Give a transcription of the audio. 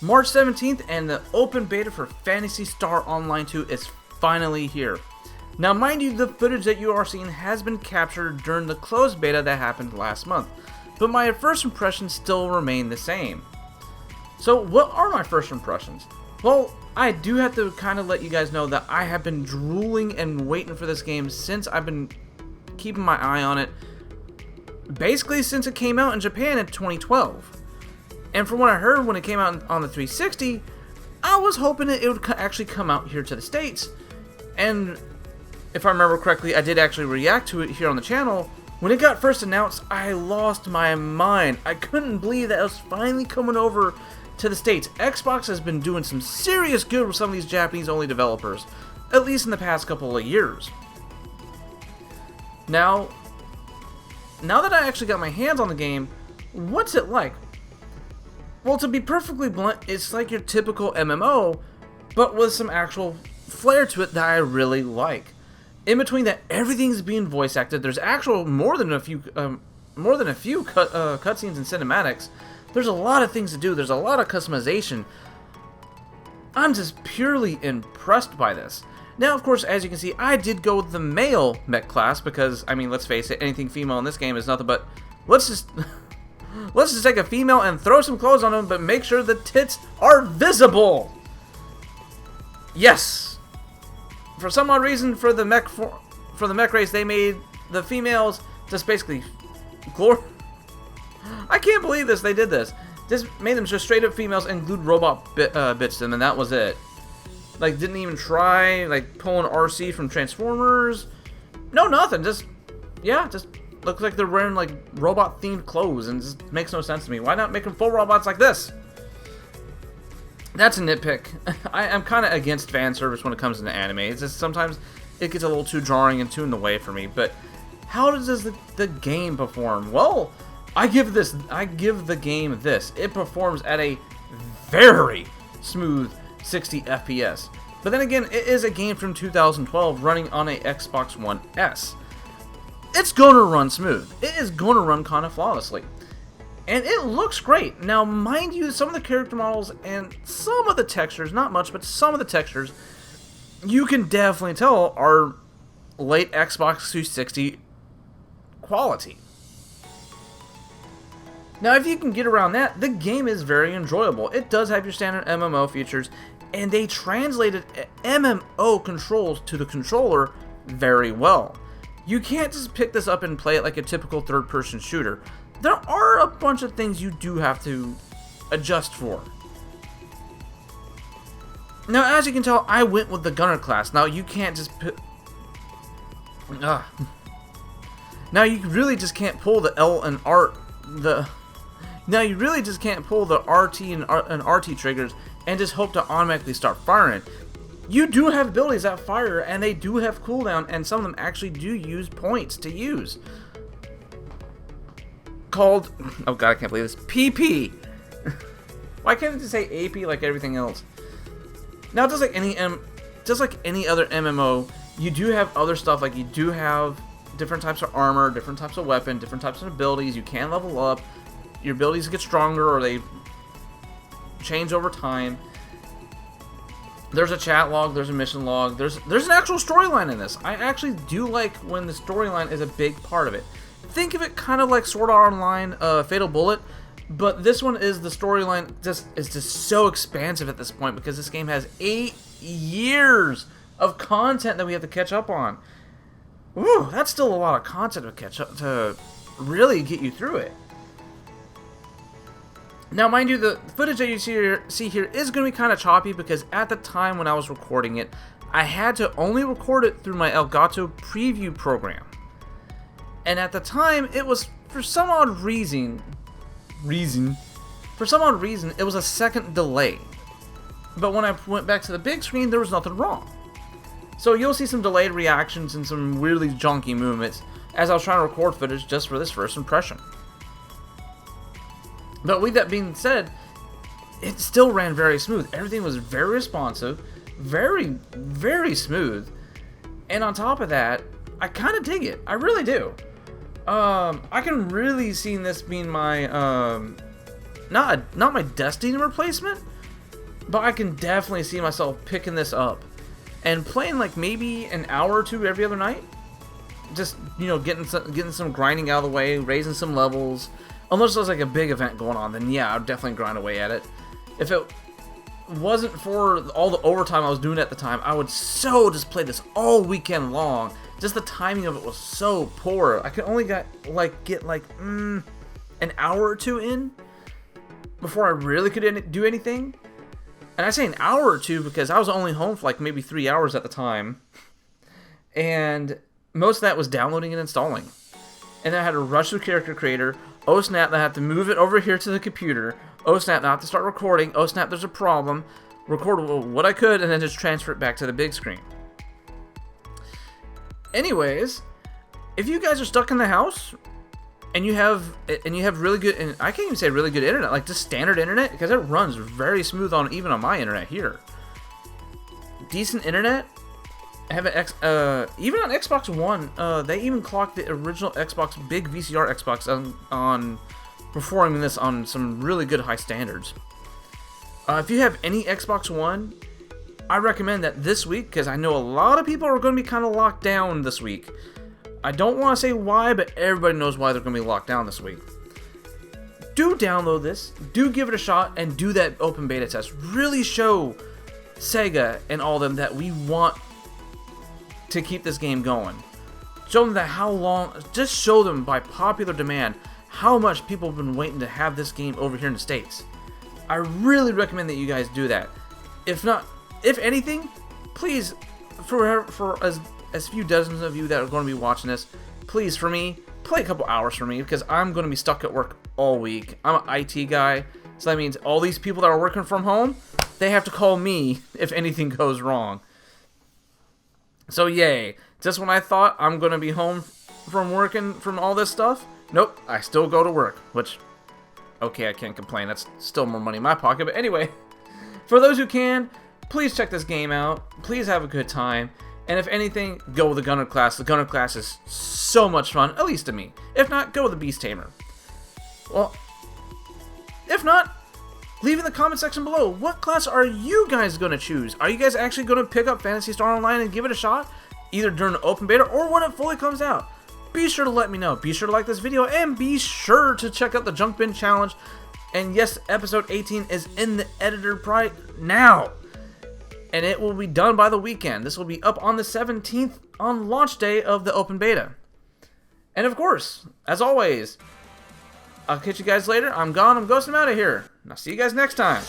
March 17th, and the open beta for Phantasy Star Online 2 is finally here. Now, mind you, the footage that you are seeing has been captured during the closed beta that happened last month, but my first impressions still remain the same. So, what are my first impressions? Well, I do have to kind of let you guys know that I have been drooling and waiting for this game since I've been keeping my eye on it, basically since it came out in Japan in 2012. And from what I heard when it came out on the 360, I was hoping it would actually come out here to the States. And if I remember correctly, I did actually react to it here on the channel. When it got first announced, I lost my mind. I couldn't believe that it was finally coming over to the States. Xbox has been doing some serious good with some of these Japanese-only developers, at least in the past couple of years. Now that I actually got my hands on the game, what's it like? Well, to be perfectly blunt, it's like your typical MMO, but with some actual flair to it that I really like. In between that, everything's being voice acted. There's actual more than a few cutscenes and cinematics. There's a lot of things to do. There's a lot of customization. I'm just purely impressed by this. Now, of course, as you can see, I did go with the male mech class because, I mean, let's face it, anything female in this game is nothing but let's just take a female and throw some clothes on them, but make sure the tits are visible. Yes. For some odd reason, for the mech race, they made the females just basically I can't believe this. They did this. Just made them just straight up females and glued robot bits to them, and that was it. Like, didn't even try like pulling RC from Transformers. No, nothing. Just looks like they're wearing like robot themed clothes, and it just makes no sense to me. Why not make them full robots like this? That's a nitpick. I'm kind of against fan service when it comes to anime. It's just sometimes it gets a little too jarring and too in the way for me. But how does the game perform? Well, I give the game this. It performs at a very smooth 60 FPS. But then again, it is a game from 2012 running on a Xbox One S. It's gonna run smooth. It is gonna run kind of flawlessly. And it looks great. Now, mind you, some of the character models and some of the textures, not much, but some of the textures, you can definitely tell are late Xbox 360 quality. Now, if you can get around that, the game is very enjoyable. It does have your standard MMO features, and they translated MMO controls to the controller very well. You can't just pick this up and play it like a typical third-person shooter. There are a bunch of things you do have to adjust for. Now, as you can tell, I went with the Gunner class. Now, you can't just Now, you really just can't pull the L and R... Now, you really just can't pull the RT and RT triggers and just hope to automatically start firing. You do have abilities that fire, and they do have cooldown, and some of them actually do use points to use. Called... Oh god, I can't believe this. PP! Why can't it just say AP like everything else? Now, just like any other MMO, you do have other stuff, like you do have different types of armor, different types of weapon, different types of abilities. You can level up. Your abilities get stronger, or they change over time. There's a chat log, there's a mission log, there's an actual storyline in this. I actually do like when the storyline is a big part of it. Think of it kind of like Sword Art Online, Fatal Bullet, but this one is the storyline is just so expansive at this point because this game has 8 years of content that we have to catch up on. Ooh, that's still a lot of content to catch up to really get you through it. Now, mind you, the footage that you see here is going to be kind of choppy because at the time when I was recording it, I had to only record it through my Elgato preview program. And at the time, it was, for some odd reason, it was a second delay. But when I went back to the big screen, there was nothing wrong. So you'll see some delayed reactions and some weirdly junky movements as I was trying to record footage just for this first impression. But with that being said, it still ran very smooth. Everything was very responsive, very, very smooth. And on top of that, I kind of dig it. I really do. I can really see this being my, not my Destiny replacement, but I can definitely see myself picking this up and playing like maybe an hour or two every other night. Just, you know, getting some grinding out of the way, raising some levels. Unless there's like a big event going on, then yeah, I'd definitely grind away at it. If it wasn't for all the overtime I was doing at the time, I would just play this all weekend long. Just the timing of it was so poor. I could only get like an hour or two in before I really could do anything. And I say an hour or two because I was only home for like maybe 3 hours at the time. And most of that was downloading and installing. And then I had to rush the character creator. Oh snap, I have to move it over here to the computer. Oh snap, now I have to start recording. Oh snap, there's a problem. Record what I could and then just transfer it back to the big screen. Anyways, if you guys are stuck in the house and you have really good, and I can't even say really good internet, like just standard internet, because it runs very smooth even on my internet here. Decent internet. I have even on Xbox One, they even clocked the original Xbox, big VCR Xbox on performing this on some really good high standards. If you have any Xbox One, I recommend that this week, because I know a lot of people are going to be kind of locked down this week. I don't want to say why, but everybody knows why they're going to be locked down this week. Do download this, do give it a shot, and do that open beta test. Really show Sega and all them that we want to keep this game going. Show them that just show them by popular demand how much people have been waiting to have this game over here in the States. I really recommend that you guys do that. If anything, please, for as few dozens of you that are going to be watching this, please, for me, play a couple hours for me, because I'm going to be stuck at work all week. I'm an IT guy, so that means all these people that are working from home, they have to call me if anything goes wrong. So yay, just when I thought I'm going to be home from working from all this stuff, nope, I still go to work, which, okay, I can't complain, that's still more money in my pocket, but anyway, for those who can, please check this game out, please have a good time, and if anything, go with the Gunner class. The Gunner class is so much fun, at least to me. If not, go with the Beast Tamer. Well, if not, leave in the comment section below, what class are you guys going to choose? Are you guys actually going to pick up Phantasy Star Online and give it a shot? Either during the open beta or when it fully comes out? Be sure to let me know. Be sure to like this video and be sure to check out the Junk Bin Challenge. And yes, episode 18 is in the editor right now. And it will be done by the weekend. This will be up on the 17th on launch day of the open beta. And of course, as always, I'll catch you guys later. I'm gone. I'm ghosting out of here. And I'll see you guys next time.